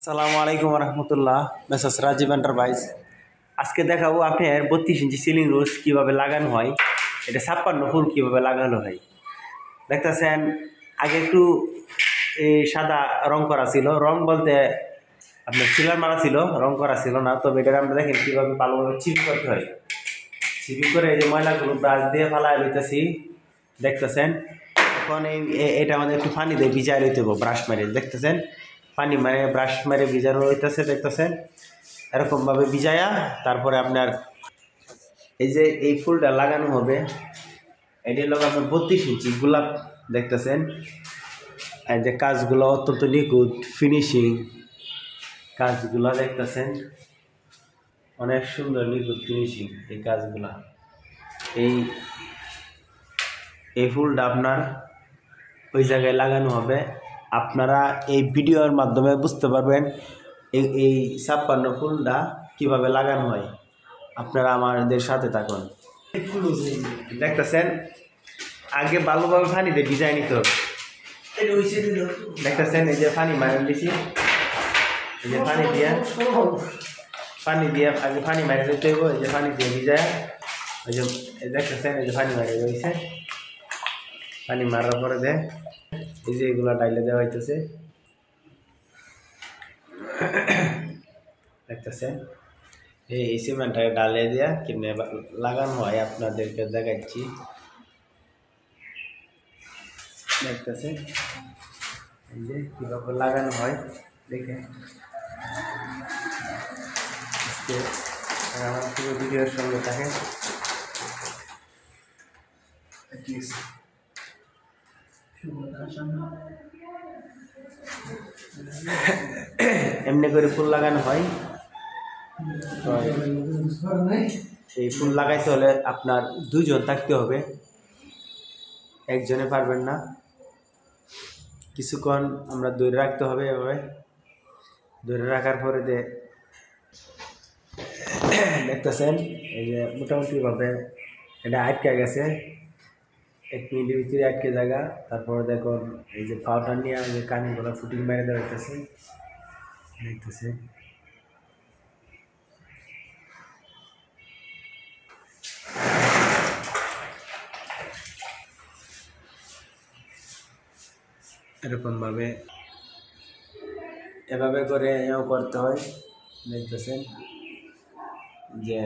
আসসালামু আলাইকুম রহমতুল্লাহ। Messrs Rajib enterprise. আজকে দেখাবো আপনার 32 ইঞ্চি সিলিং রোজ কীভাবে লাগানো হয়, এটা 56 ফুল কীভাবে লাগানো হয়। দেখতেছেন আগে একটু এই সাদা রং করা ছিল, রং বলতে আপনার সিলার মারা ছিল, রং করা ছিল না। তবে এটা আমরা দেখেন কীভাবে ভালোভাবে চিপি করতে হয়। চিপি করে এই যে ময়লাগুলো ব্রাশ দিয়ে ফালাই লইতেছি, দেখতেছেন। এখন এটা আমাদের একটু পানি দিয়ে ভিজাই লইতে হবে, ব্রাশ মেরে দেখতেছেন, পানি মানে ব্রাশ মেরে ভিজানো হইতেছে, দেখতেছেন। এরকমভাবে ভিজায়া তারপরে আপনার এই যে এই ফুলটা লাগানো হবে। এটি হলো আপনার 32 ইঞ্চি গোলাপ, দেখতেছেন। এই যে কাজগুলো অত্যন্ত নিখুঁত ফিনিশিং, কাজগুলো দেখতেছেন অনেক সুন্দর নিখুঁত ফিনিশিং। এই কাজগুলা এই ফুলটা আপনার ওই জায়গায় লাগানো হবে। আপনারা এই ভিডিওর মাধ্যমে বুঝতে পারবেন এই 56 ফুলটা কিভাবে লাগানো হয়। আপনারা আমাদের সাথে থাকুন। দেখতেছেন আগে ভালোভাবে পানিতে ভিজাই নিতে হবে। দেখতেছেন এই যে পানি মারিয়ে দিছি, এই যে পানি দিয়ে আগে পানি মারিয়ে দিতে হবে। এই যে পানি দিয়ে ভিজায়, ওই যে দেখতেছেন এই যে পানি মারিয়ে রয়েছে। পানি মারার পরে এই যে এগুলা ডাইলে দেওয়া হইতেছে, দেখতেছেন। এই সিমেন্টটা ডালে দিয়া কিনে লাগানো হয়, আপনাদেরকে দেখাচ্ছি, দেখতেছেন এই যে কীভাবে লাগানো হয়। দেখে আমার পুরো ভিডিওর সঙ্গে থাকে। এমনি করে ফুল লাগানো হয়। এই ফুল লাগাইতে হলে আপনার 2 জন থাকতে হবে, একজনে পারবেন না। কিছুক্ষণ আমরা ধরে রাখতে হবে, এভাবে ধরে রাখার পরে দেখতেছেন এই যে মোটামুটিভাবে এটা আটকে গেছে, 1 মিনিটের ভিতরে আটকে জায়গা। তারপরে দেখুন এই যে পাউডার নিয়ে যে কানিগুলো ফুটিং মেরে দেওয়া হইতেছে, দেখতেছে। এরকমভাবে এভাবে করে এও করতে হয়, দেখতেছেন। যে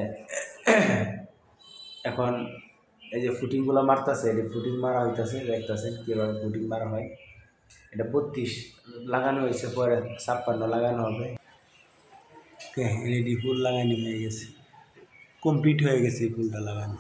এখন এই যে ফুটিংগুলো মারতেছে, এটা ফুটিং মারা হইতেছে, দেখতেছেন কীভাবে ফুটিং মারা হয়। এটা 32 লাগানো হয়েছে, পরে 56 লাগানো হবে। রেডি, ফুল লাগানো হয়ে গেছে, কমপ্লিট হয়ে গেছে এই ফুলটা লাগানো।